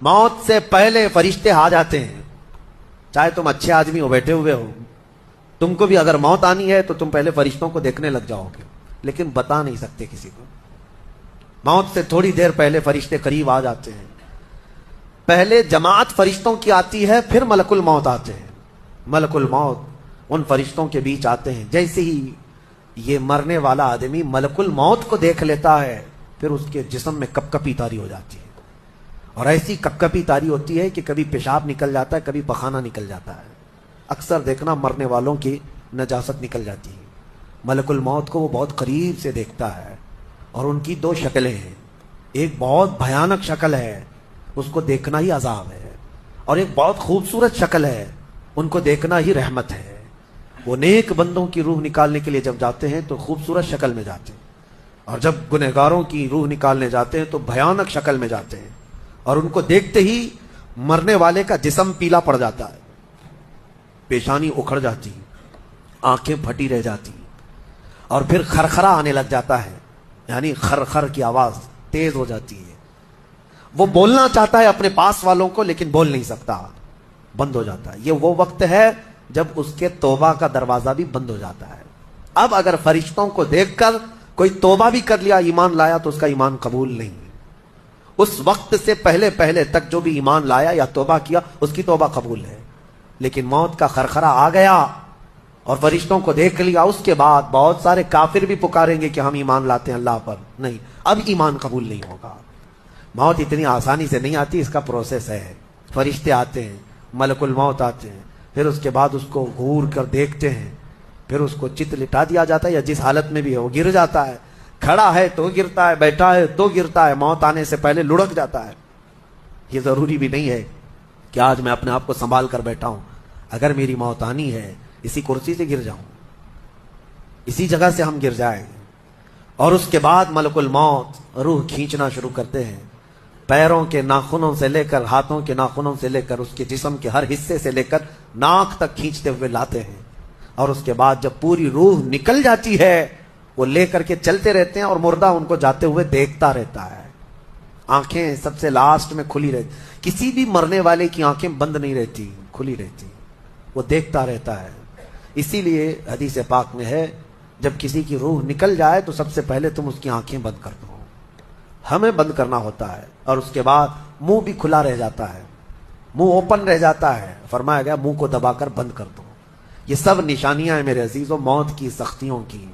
موت سے پہلے فرشتے آ جاتے ہیں. چاہے تم اچھے آدمی ہو, بیٹھے ہوئے ہو, تم کو بھی اگر موت آنی ہے تو تم پہلے فرشتوں کو دیکھنے لگ جاؤ گے, لیکن بتا نہیں سکتے کسی کو. موت سے تھوڑی دیر پہلے فرشتے قریب آ جاتے ہیں. پہلے جماعت فرشتوں کی آتی ہے, پھر ملک الموت آتے ہیں. ملک الموت ان فرشتوں کے بیچ آتے ہیں. جیسے ہی یہ مرنے والا آدمی ملک الموت کو دیکھ لیتا ہے, پھر اس کے جسم میں کپ کپی تاری ہو جاتی ہے. اور ایسی کپ کپی تاری ہوتی ہے کہ کبھی پیشاب نکل جاتا ہے, کبھی پخانہ نکل جاتا ہے. اکثر دیکھنا مرنے والوں کی نجاست نکل جاتی ہے. ملک الموت کو وہ بہت قریب سے دیکھتا ہے, اور ان کی دو شکلیں ہیں. ایک بہت بھیانک شکل ہے, اس کو دیکھنا ہی عذاب ہے, اور ایک بہت خوبصورت شکل ہے, ان کو دیکھنا ہی رحمت ہے. وہ نیک بندوں کی روح نکالنے کے لیے جب جاتے ہیں تو خوبصورت شکل میں جاتے ہیں, اور جب گنہگاروں کی روح نکالنے جاتے ہیں تو بھیانک شکل میں جاتے ہیں. اور ان کو دیکھتے ہی مرنے والے کا جسم پیلا پڑ جاتا ہے, پیشانی اکھڑ جاتی, آنکھیں پھٹی رہ جاتی, اور پھر خرخرا آنے لگ جاتا ہے, یعنی خرخر کی آواز تیز ہو جاتی ہے. وہ بولنا چاہتا ہے اپنے پاس والوں کو, لیکن بول نہیں سکتا, بند ہو جاتا ہے. یہ وہ وقت ہے جب اس کے توبہ کا دروازہ بھی بند ہو جاتا ہے. اب اگر فرشتوں کو دیکھ کر کوئی توبہ بھی کر لیا, ایمان لایا, تو اس کا ایمان قبول نہیں. اس وقت سے پہلے پہلے تک جو بھی ایمان لایا یا توبہ کیا, اس کی توبہ قبول ہے. لیکن موت کا خرخرا آ گیا اور فرشتوں کو دیکھ لیا, اس کے بعد بہت سارے کافر بھی پکاریں گے کہ ہم ایمان لاتے ہیں اللہ پر, نہیں, اب ایمان قبول نہیں ہوگا. موت اتنی آسانی سے نہیں آتی, اس کا پروسیس ہے. فرشتے آتے ہیں, ملک الموت آتے ہیں, پھر اس کے بعد اس کو گھور کر دیکھتے ہیں, پھر اس کو چت لٹا دیا جاتا ہے, یا جس حالت میں بھی ہے وہ گر جاتا ہے. کھڑا ہے تو گرتا ہے, بیٹھا ہے تو گرتا ہے, موت آنے سے پہلے لڑک جاتا ہے. یہ ضروری بھی نہیں ہے کہ آج میں اپنے آپ کو سنبھال کر بیٹھا ہوں, اگر میری موت آنی ہے اسی کرسی سے گر جاؤں, اسی جگہ سے ہم گر جائیں. اور اس کے بعد ملک الموت روح کھینچنا شروع کرتے ہیں, پیروں کے ناخنوں سے لے کر, ہاتھوں کے ناخنوں سے لے کر, اس کے جسم کے ہر حصے سے لے کر ناک تک کھینچتے ہوئے لاتے ہیں. اور اس کے بعد جب پوری روح نکل جاتی ہے, وہ لے کر کے چلتے رہتے ہیں, اور مردہ ان کو جاتے ہوئے دیکھتا رہتا ہے. آنکھیں سب سے لاسٹ میں کھلی رہتی, کسی بھی مرنے والے کی آنکھیں بند نہیں رہتی, کھلی رہتی, وہ دیکھتا رہتا ہے. اسی لیے حدیث پاک میں ہے, جب کسی کی روح نکل جائے تو سب سے پہلے تم اس کی آنکھیں بند کر دو. ہمیں بند کرنا ہوتا ہے, اور اس کے بعد منہ بھی کھلا رہ جاتا ہے, منہ اوپن رہ جاتا ہے. فرمایا گیا منہ کو دبا کر بند کر دو. یہ سب نشانیاں ہیں میرے عزیزوں موت کی سختیوں کی.